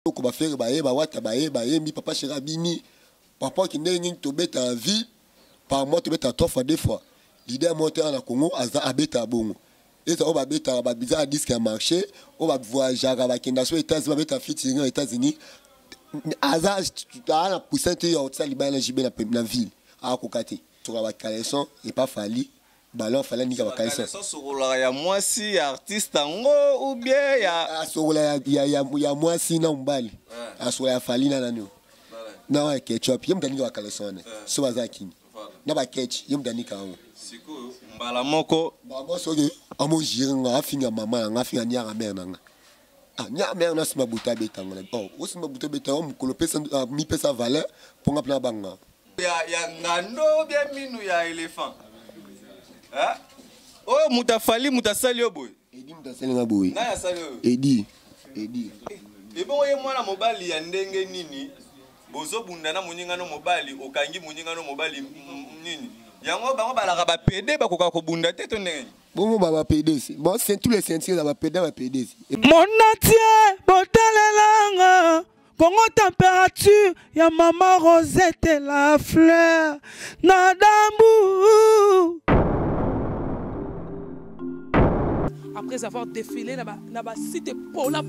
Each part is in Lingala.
ko ba faire ba wata ba mi papa chéri bini papa qui n'est to beta en vie par mois to beta 3 fois 2 fois leader monter en Congo aza abeta bongo et ça on va beta ba bizarre disque a marché on va voyager ba kenda so États-Unis ba beta fitting aux États-Unis aza na pourcent yo ça libana jibe na ville a kokate to ba caleçon et pas fali ballon fallait ni ka caleçon sur ya moi si artiste ngo ou bien ya sur ya moi si na mbali sur ya fali na nani na wa ketchup yem dani ka caleçon so bazaki na ba ketchup yem dani ka ngo siko mbala moko ba boso ke amo jiringa afinga mama nga afinga nya mère nanga nya mère na sima buta betanga o sima buta betanga mukolo pesa mi pesa valeur pour nga plan banga ya ngando bien minu ya éléphant. Hein? Oh, mutafali mutasali oboy. Edi mutasali nga boy. Na ya sali oboy. Edi. Et bon ye mwana mobali ya ndenge nini? Bozo bunda na muninga no mobali, okangi muninga no mobali nini? Yango bango balaka ba PD bakoka ko bunda te to ndenge. Bon ba PD. Bon c'est tous les sentiers ba PD ba PD. Mon atier botalelanga. Congo température, ya maman Rosette et la fleur, Nadambu. Après avoir défilé, là-bas, c'était Pola,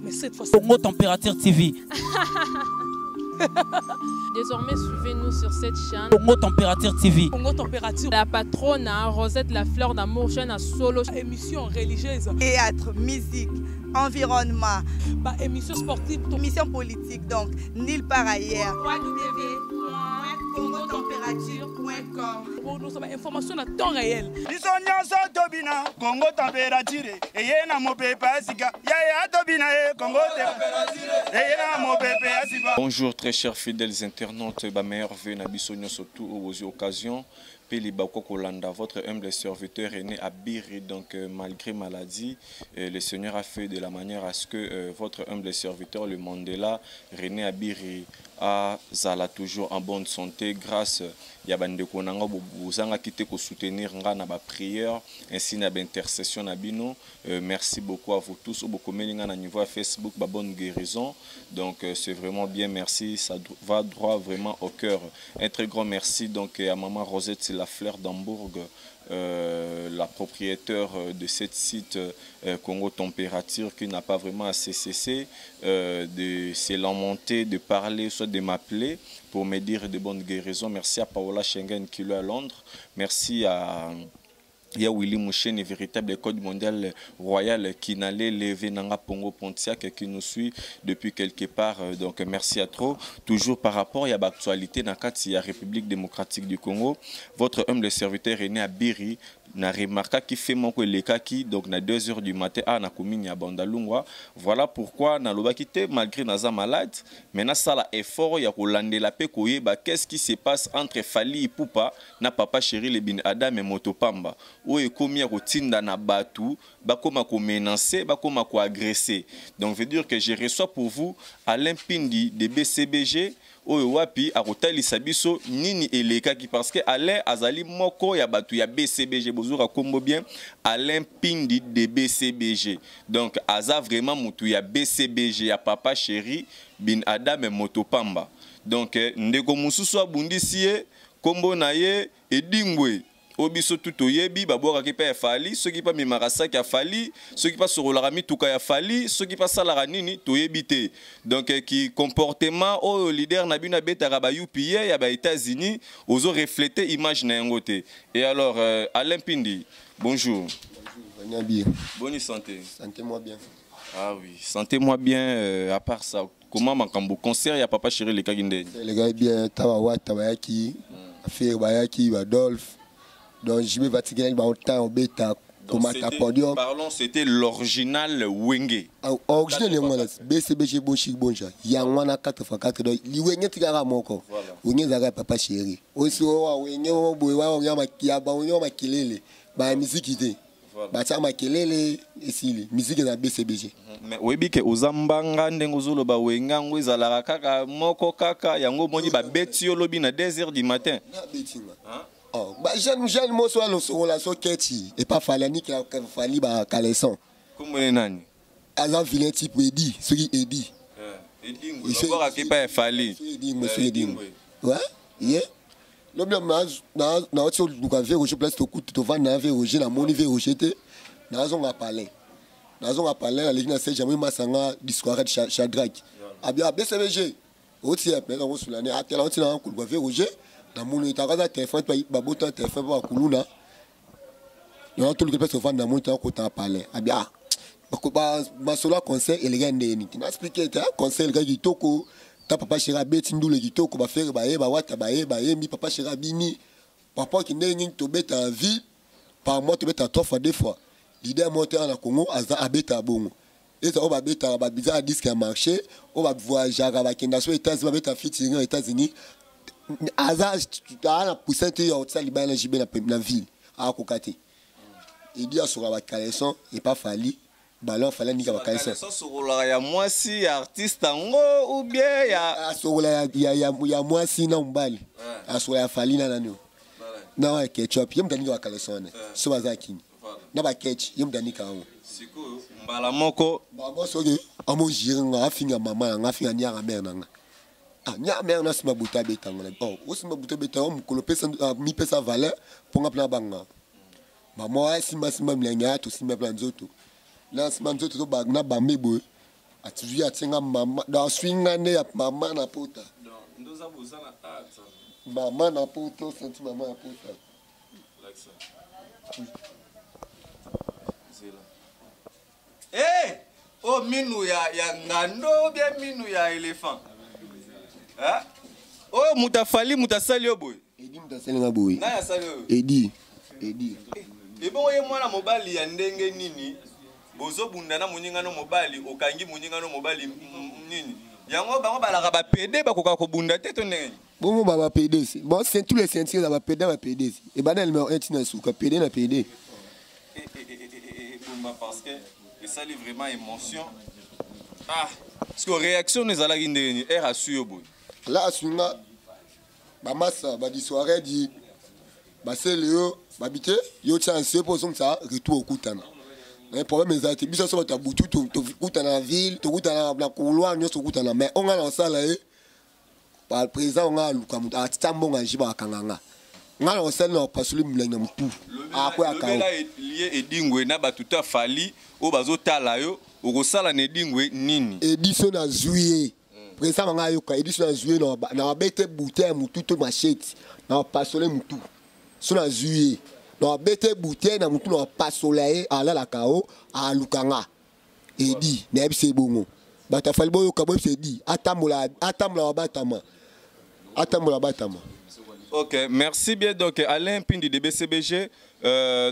mais cette fois-ci. Congo Température TV. Désormais, suivez-nous sur cette chaîne. Congo Température TV. Congo Température. La patronne, Rosette, la fleur d'amour, chaîne à solo. Émission religieuse. Théâtre, musique, environnement. Bah, émission sportive. Émission politique, donc, nulle part ailleurs. www.congotempérature.com. Pour nous avoir information à temps réel. Congo Température. Et yena mo pepa sika. Ya tobina Congo Température. Bonjour très chers fidèles internautes, ba meilleur vœu na bisonyo surtout aux occasions. Peli Bakokolanda, votre humble serviteur est né à Biri, donc malgré maladie, le Seigneur a fait de la manière à ce que votre humble serviteur, le Mandela, René Abiri, a zala toujours en bonne santé grâce à bande konanga bozanga kité ko soutenir nga na ba prière ainsi na ba intercession na bino. Merci beaucoup à vous tous beaucoup melinga na niveau Facebook ba bonne guérison. Donc c'est vraiment bien, merci, ça va droit vraiment au cœur. Un très grand merci donc à maman Rosette la fleur d'Hambourg, la propriétaire de cette site Congo Température, qui n'a pas vraiment assez cessé de se lamenter, de parler, soit de m'appeler pour me dire de bonnes guérisons. Merci à Paola Schengen qui est à Londres. Merci à Willy Mouchen, véritable code mondial royal qui n'allait lever Nanga Pongo Pontiac qui nous suit depuis quelque part. Donc merci à trop. Toujours par rapport à l'actualité dans la République démocratique du Congo, votre humble serviteur est né à Biri. Na remarqué qui fait mon collègue qui donc na 2 h du matin à na commune ya Bandalungwa. Voilà pourquoi na lobakité malgré naza malade mais na sala effort ya kolandela pe koyeba qu'est-ce qui se passe entre Fali Ipupa na papa chéri le bin Adam et Motopamba o ekomi ya kotinda na batu bakoma ko menacer bakoma ko agresser. Donc veut dire que je reçois pour vous Alain Pindi de BCBG oyo wapi akotalisa biso nini elekaki parce que Alain azali moko ya batu ya BCBG bozura kombo bien Alain Pindi de BCBG. Donc aza vraiment mutu ya BCBG ya papa chéri bin Adam et Motopamba. Donc ndeko mususu abundisi ye kombo na ye Edingwe obiso tuto yebi babora ki pa Fali ceux qui pas mimarasa ki Fali ceux qui pas sorola mituka ya Fali ceux qui pas salara nini to yebite. Donc qui comportement au leader na bina betara ba UPA ya ba États-Unis ozo refléter image na ngote. Et alors Alain Pindi, bonjour. Bonjour, bien. Bonne santé. Sentez-moi bien. Ah oui, sentez-moi bien à part ça. Comment makambo concert ya papa chéri le kaginde. Les gars bien tawa tawaki affaire bayaki Adolphe. Donc je me fatiguer dans le temps au bêta comme à podium. Parlons, c'était l'original Wenge. Original BCBG Bonchik Bonja. Yangwana 4x4 donc li Wenge tigara moko. Wenge zaga papa chéri. Aussi Wenge boywa on makia ba on makilele. Ba musique idée. Ba cha makelele esili musique na BCBG. Mais webi ke ozambanga ndengo zolo ba Wenga ngo ezala kaka moko kaka yango moni ba beti lobi na 2 h du matin. Na betinga. Oh, bah jeune moi soit le sur la soquette et pas falani qui a fallu ba caleçon. Comme nani? Azan vilain type Edi, celui Edi. Il faut qu'il pas falli. Ouais, yeah. Le problème na otio luka verrouiller place to coupe to va na verrouiller na moni verrouiller na zonga parler. Na zonga parler la ligne c'est jamais masanga discours de Shadrach. Abia BCBG. Oti ya pela ngo sulane atela oti na kulwa verrouiller na moni itakaza téléphone ba bota téléphone ba kuluna. Na to luka place to va na moni ta ko ta parler. Abia ba solo conseil élégant ni. Tu m'expliquer ta conseil gars kitoko. Ta papa chéra beti ndule kitoko ba faire ba yeba wata ba yeba mi papa chéra bini papa qui n'est to beta en vie par mois to beta 3 fois 2 fois leader monter na Congo aza abeta bongo et ça on va beta ba bizarre disque a marché on va voyager ba kenda so États-Unis ba beta featuring aux États-Unis aza na pourcent ya otsa libana jibe na ville a kokate il dit sur la caleçon et pas fali balon fallait ni ka bakaisa sokola ya mwasi artiste ngo ou bien ya sokola ya mwasi na mbali asokola ya falina na nyo na wa ketchup yem dani ka kalesone so bazaki na ba ketch yem dani ka ngo siko mbala moko babo soge amo jiringa afinga mama nga afinga nya mère nanga nya mère na sima buta betanga o sima buta betanga mukolo pesa mi pesa valeur pour ngapla banga mama sima mlenga to sima plan zoto là c'est même tout bagna bamebo atuzi atinga mama da swinga ne ya mama na pota ndo za buzana ata mama na pota senti mama na pota like ça zela eh oh minu ya ngando bien minu ya éléphant hein oh mutafali mutasali oboy edi mutasali ngaboy na ya sali edi et bon ye mwana mobali ya ndenge nini bozo bundana munyingano mobali okangi munyingano mobali nini yango bango balaka ba PD bakoka ko bunda te to nene bongo ba PD bon c'est tous les sentiers ba PD et banal numéro 1 tina suka PD na PD bomba parce que ça livre vraiment émotion parce que réaction les ala gindeni era suyo boy là sunga ba massa ba di soirée di ba seleo ba bité yo chance pour son ça retour au kutana. Le problème est que si on a boutu, tu es dans la ville, tu es dans la couloir, tu es dans la mer. On a dans ça là, par le président, on a le Kamuta, à Tambon, à Jiba, à Kanganga. On a dans ça là, parce que le Moulen tout. Après, à Kanganga. Lié et dingwe, n'a pas tout à fali, au bazo talayo, au rosala ne dingwe, nini. Édition à juillet. Président, on a eu édition à juillet, on a bête bouteille, moutou, machette, on a pas solé moutou. Son à juillet. Donc bête bouteille na mutu na pas soleil ala la kao a lukanga edi na ebse bongo bata fali boyo kabo se di atamula batama. OK, merci bien donc Alain Pindi de BCBG.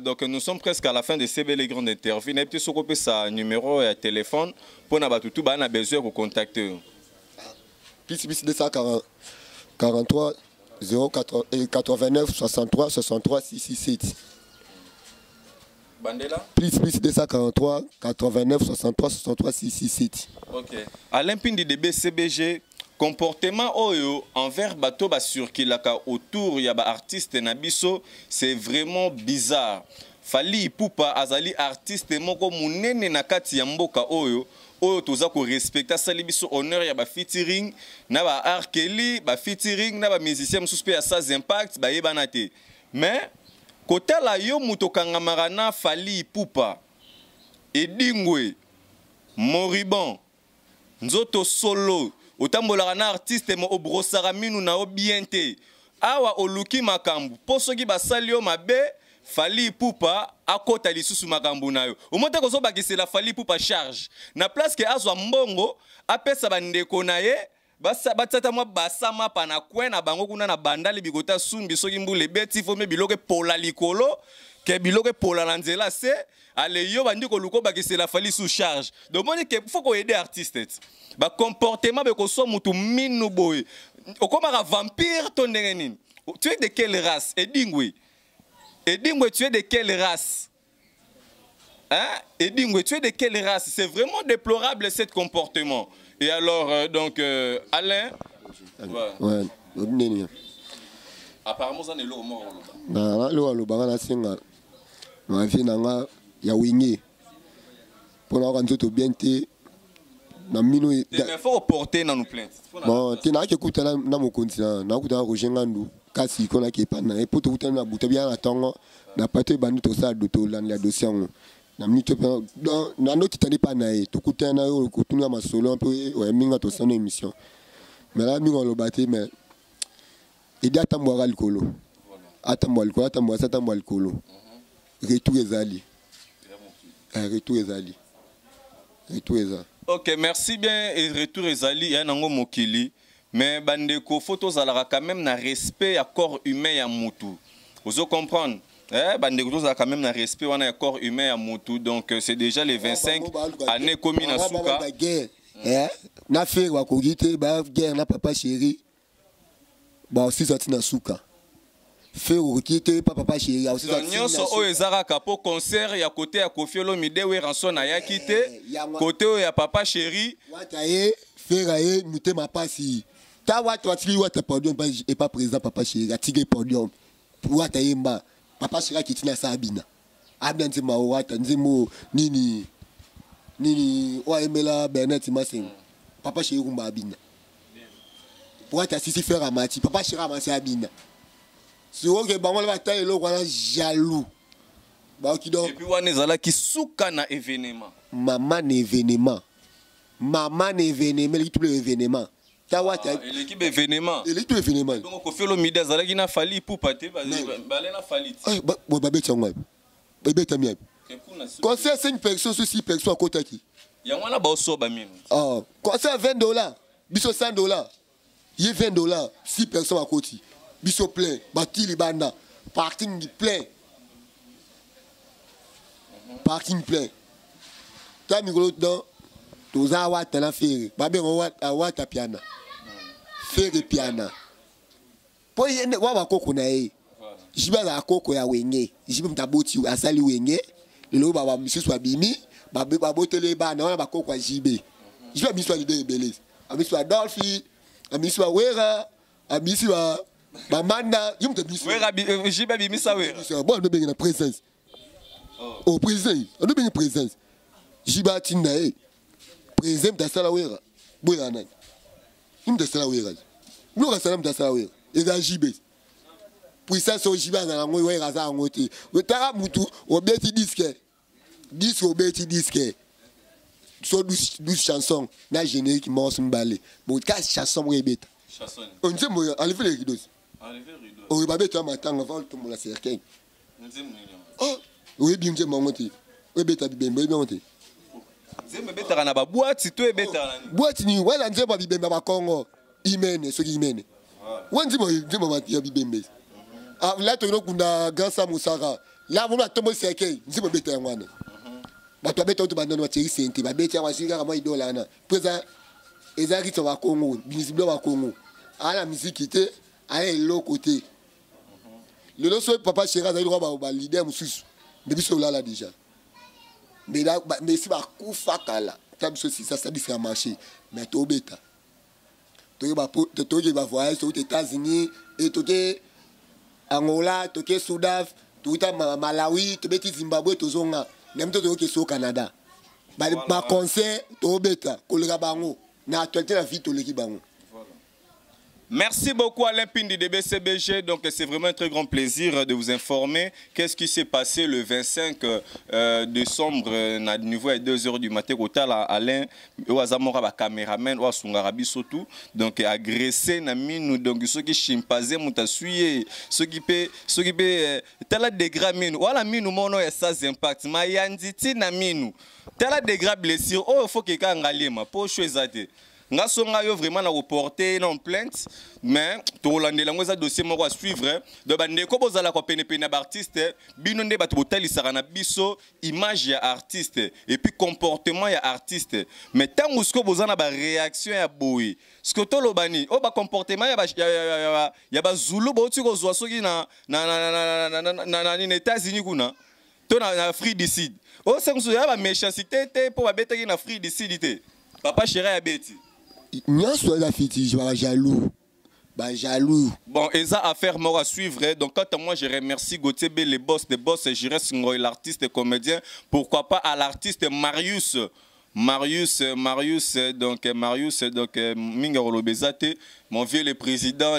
Donc nous sommes presque à la fin de ces belles grandes interviews. N'a pas sokopé sa numéro et téléphone pour na batutu ba na besoin de contacter. Plus 243 089 63 63 667. Bandela plus 243 89 63 63 667. OK. Alain Pindi de BCBG, comportement oyo envers bato ba surkilaka autour ya ba artiste na biso, c'est vraiment bizarre. Fali Ipupa azali artiste moko munene na kati ya mboka oyo toza ko respecta sali biso honneur ya ba featuring na ba arkeli ba featuring na ba musicien mususu ya Saz Impact ba yebana te. Mais kotala yo mutokanga marana Fali Ipupa edingwe moribon nzoto solo otambolaka na artiste mo obrosara minu na obiente awa oluki makambu posoki basali yo mabe Fali Ipupa akota lisusu makambu na yo omonte kozo bakisela Fali Ipupa charge na place ke azwa mbongo apesa bandeko na ye batata mwa basama pa na kwena bango kuna na bandali bikota sumbi soki mbule beti fo me biloke pola likolo ke biloke pola na nzela se ale yo bandi ko luko bakisela Fali sous charge donc moni ke faut ko aider artiste ba comportement be ko so mutu minu boy okomaka vampire to ndenge nini tu es de quelle race edingwe tu es de quelle race? Hein? Edingwe, tu es de quelle race? C'est vraiment déplorable ce comportement. Et alors, donc, Alain. Ouais. Apparemment, ça n'est pas mort. Non, non, c'est ma vie, il y a Winnie. Pour la rendre tout bien, na mino mais faut porter dans nos plaintes. Bon, tu n'as qu'écouté na mon continent, na kuta Roger Ngandou, kasi kona ke pa na poto kuta na buta bien na tongo, na pate banu to sa do to lan la dossier na minute na no kitani pa na e to kuta na yo kutunga masolo un peu o minga to sa no émission. Mais là minga lo baté mais il a tambora le colo. Atambwa le colo, atambwa le colo. Retour ezali. Retour ezali. Retour ezali. Ok, merci bien. Et retour ezali, il y a nango mokili. Mais bandeko photo zalara quand même na respect à corps humain ya mutu. Vous comprendre? Bandeko zalara quand même na respect wana ya corps humain ya mutu. Donc c'est déjà les 25 années commis na suka. Na fait wa kogite ba guerre na papa chéri. Ba aussi sorti na suka. Fait au quitter papa chéri aussi sorti. Nyonso o ezara kapo concert ya côté ya Koffi Olomide we ranson na ya kité. Côté ya papa chéri. Wataye faire nous te ma pasi. Ta watu atili wata podium et pas présent papa chéri atige podium. Wataye mba papa chéri kitina sabina. Abna nzima wata nzimo nini wa emela Bernard Massing. Papa chéri kumba abina. Wata sisi faire amati papa chéri amati abina. Si on est bon, on va tailler le roi jaloux. Et puis on est là qui souka na événement. Maman événement. Maman événement, l'équipe événement. L'équipe événement. L'équipe événement. Donc Koffi Olomide zala qui na fali pour pater balé na fali. Bon babé tiangwa. Babé tamia. Concert 5 personnes sur 6 personnes à côté qui. Ya wana ba osoba mino. Concert $20. Biso $100. Il y a $20, 6 personnes à côté. Biso plein, bâti les banda, parking plein. Parking plein. T'as mis l'autre dans, tous à wat la ferry. Babé on wat à piano. Ferry piano. Pour y aller, wa koko na e. Jiba la koko ya wenge. Jiba mtaboti asali wenge. Le baba monsieur soit bimi, babé babote les banda, on ba koko jibe. Jiba mi soit l'idée belez. Ami soit Dolphy, ami soit Wera, ami soit Bamanda, you me miss. Where Jiba bimisa wera. Bon, no be na présence. Oh, présence. No be présence. Jiba tinda e. Présence ta sala wera. Boya na. Im ta sala wera. No ka sala ta sala wera. Eza jibe. Puissance o jiba na ngo wera za ngoti. Wetara mutu obeti disque. Disque obeti disque. So 12 chansons na générique mos mbalé. Bon, 4 chansons rebeta. Chanson. On dit moi enlever les rideaux. On va mettre un matin avant tout le certain. Oh, oui, bien, j'ai monté. Oui, bêta, bien, monté. J'ai bêta, na ba boîte, si tu es bêta. Boîte, ni, voilà, j'ai pas bien, ma Congo. Imene, ce qui mène. On dit, moi, j'ai ma tia bien. Ah, là, tu as Gansa Moussara. Là, on a tombé certain. J'ai pas bêta, moi. Bah, tu as bêta, tu vas dans Thierry Saint-Étienne. Bah, bêta, moi, je suis à moi, idole, là. Présent, les artistes au Congo, visible au Congo. À la musique, qui était. Allez, l'autre côté. Le nom papa chéri a droit leader mususu. Mais biso là déjà. Mais là mais si ba kufa kala. Tam ceci ça dit ça marcher. Mais to beta. To ba voyage aux États-Unis et to ke Angola, to ke Soudan, to Malawi, to beti Zimbabwe to zonga. Même to ke so Canada. Ba concert to beta ko le bango. Na actualité la vie to le ki bango. Merci beaucoup Alain Pindi de BCBG. Donc c'est vraiment un très grand plaisir de vous informer qu'est-ce qui s'est passé le 25 décembre à niveau à 2h du matin au Alain Ouazamora ba caméraman ou Sungarabi surtout donc agressé na minu donc ceux qui chimpanzé mutasuyé ceux qui peut tela degré minu wala minu mono ya sans impact ma yanditi na minu tela degré blessure oh faut que kangalema pour choisir nga songa yo vraiment na reporter non plainte mais to landela ngo za dossier moko à suivre de bande ko bozala ko pene pene artiste bino nde bato botali sara na biso image ya artiste et puis comportement ya artiste mais tango sko bozana ba réaction ya boy sko to lobani o ba comportement ya ba zulu bo tiko zo soki na États-Unis kuna to na Afrique du Sud o senso ya ba méchanceté te pour ba beta ki na Afrique du Sud te papa chéri ya beti. N'y soit la fille, je vais jaloux. Bah jaloux. Bon, et ça affaire moi à suivre. Donc quand moi je remercie Gauthier B, les boss des boss, je reste l'artiste comédien. Pourquoi pas à l'artiste Marius Marius, donc Minga Rolobezate, mon vieux le président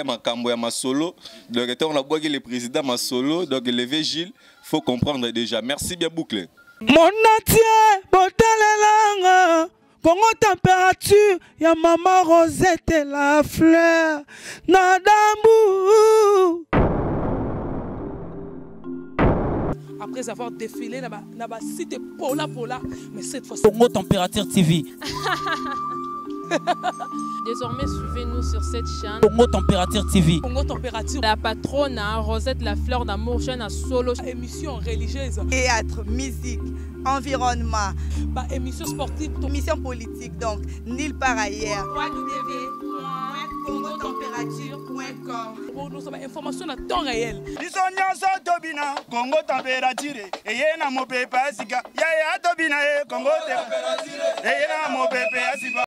Makambo ya Masolo. Donc on a bogué le président Masolo, donc levé Gilles, faut comprendre déjà. Merci bien Boucle. Mon entier, botalelanga, Congo température, ya maman Rosette la fleur, Nadambu. Après avoir défilé dans la cité Pola, mais cette fois-ci. Congo Température TV. Désormais, suivez-nous sur cette chaîne. Congo Température TV. Congo Température. La patronne Rosette la fleur d'amour, chaîne à solo. Émission religieuse. Théâtre, musique, environnement. Émission sportive. Émission politique, donc nulle part ailleurs. www.congotempérature.com. Pour nous avons information à temps réel. biso nyonso tobina Congo température eye na mopepe asika ya tobina Congo température eye na mopepe asika